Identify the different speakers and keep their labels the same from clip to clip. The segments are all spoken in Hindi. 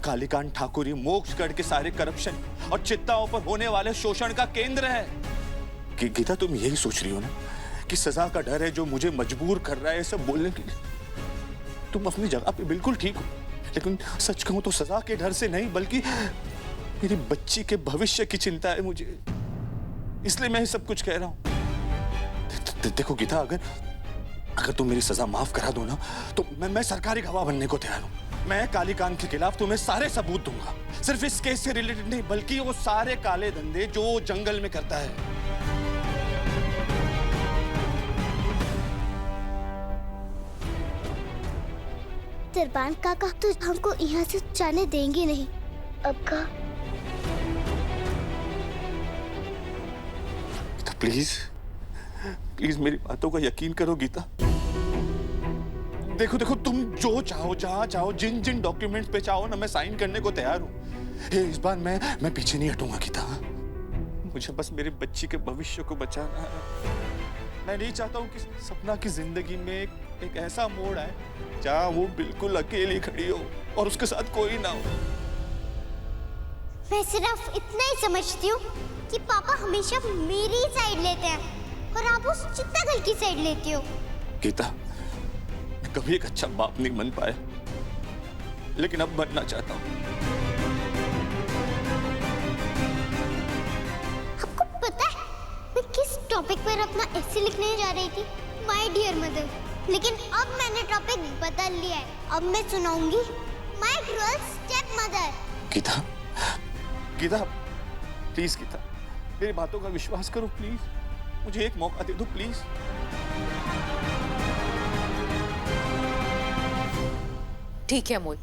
Speaker 1: कालीकांत ठाकुरी मोक्षगढ़ के सारे करप्शन और चित्ताओं पर होने वाले शोषण का केंद्र है। कि गीता, तुम यही सोच रही हो ना कि सजा का डर है जो मुझे मजबूर कर रहा है ये सब बोलने के लिए? तुम अपनी जगह पे बिल्कुल ठीक हो, लेकिन सच कहूं तो सजा के डर से नहीं बल्कि मेरी बच्ची के भविष्य की चिंता है मुझे, इसलिए मैं ये सब कुछ कह रहा हूं। देखो गीता, अगर तुम मेरी सजा माफ करा दो ना तो मैं सरकारी गवाह बनने को तैयार हूं। मैं कालीकांत के खिलाफ तुम्हें सारे सबूत दूंगा, सिर्फ इस केस से रिलेटेड नहीं बल्कि वो सारे काले धंधे जो जंगल में करता है।
Speaker 2: तिरपान काका तो हमको यहाँ से जाने देंगे नहीं। अब का
Speaker 1: प्लीज प्लीज मेरी बातों का यकीन करो गीता। देखो देखो, तुम जो चाहो, जहां चाहो, जिन जिन डॉक्यूमेंट्स पे चाहो ना, मैं साइन करने को तैयार हूं। इस बार मैं पीछे नहीं हटूंगा गीता। मुझे बस मेरे बच्ची के भविष्य को बचाना है। मैं नहीं चाहता हूं कि सपना की जिंदगी में एक ऐसा मोड़ आए जहां वो बिल्कुल अकेली खड़ी हो और उसके साथ कोई ना हो।
Speaker 2: मैं सिर्फ इतना ही समझती हूँ कि पापा हमेशा मेरी ही साइड लेते हैं और आप उस चित्तागल की साइड लेती हो।
Speaker 1: गीता, मैं कभी एक अच्छा बाप नहीं बन पाया, लेकिन अब बनना चाहता हूँ।
Speaker 2: आपको पता है मैं किस टॉपिक पर अपना एस्से लिखने जा रही थी? My dear mother. लेकिन अब मैंने टॉपिक बदल लिया है। अब मैं सुनाऊंगी my cruel step mother.
Speaker 1: Geeta, Geeta, please Geeta, मेरी बातों का विश्वास करो प्लीज। मुझे एक मौका दे दो प्लीज।
Speaker 3: ठीक है अमोल,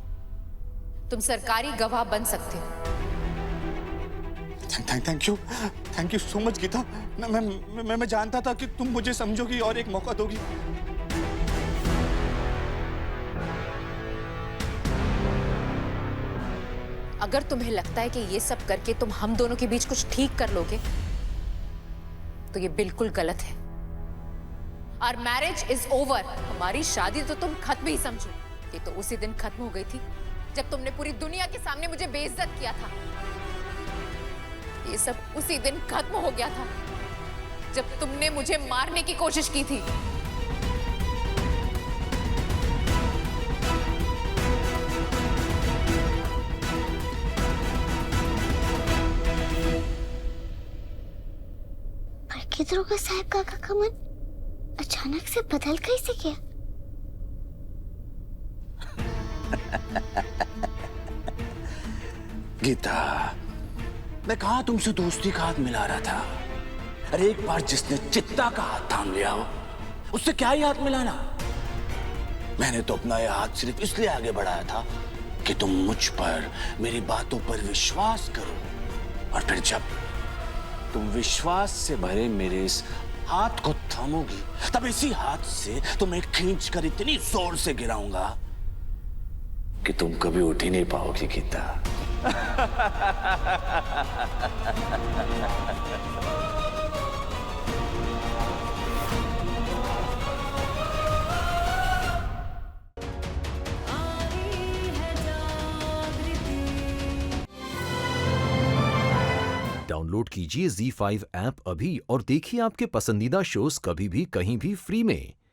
Speaker 3: तुम सरकारी गवाह बन सकते हो।
Speaker 1: Thank you so much Geeta. मैं जानता था कि तुम मुझे समझोगी और एक मौका दोगी।
Speaker 3: अगर तुम्हें लगता है कि ये सब करके तुम हम दोनों के बीच कुछ ठीक कर लोगे तो ये बिल्कुल गलत है। Our marriage is over। हमारी शादी तो तुम खत्म ही समझो। ये तो उसी दिन खत्म हो गई थी जब तुमने पूरी दुनिया के सामने मुझे बेइज्जत किया था। ये सब उसी दिन खत्म हो गया था जब तुमने मुझे मारने की कोशिश की थी।
Speaker 2: पर किधरों का साहब काका का मन अचानक से बदल कैसे गया?
Speaker 4: गीता, मैं कहा तुमसे दोस्ती का हाथ मिला रहा था। अरे एक बार जिसने चित्ता का हाथ थाम लिया हो उससे क्या ही हाथ मिलाना। मैंने तो अपना यह हाथ सिर्फ इसलिए आगे बढ़ाया था कि तुम मुझ पर, मेरी बातों पर विश्वास करो, और फिर जब तुम विश्वास से भरे मेरे इस हाथ को थामोगी तब इसी हाथ से तुम्हें खींच कर इतनी जोर से गिराऊंगा कि तुम कभी उठ ही नहीं पाओगी गीता।
Speaker 5: डाउनलोड कीजिए ZEE5 ऐप अभी और देखिए आपके पसंदीदा शोज कभी भी कहीं भी फ्री में।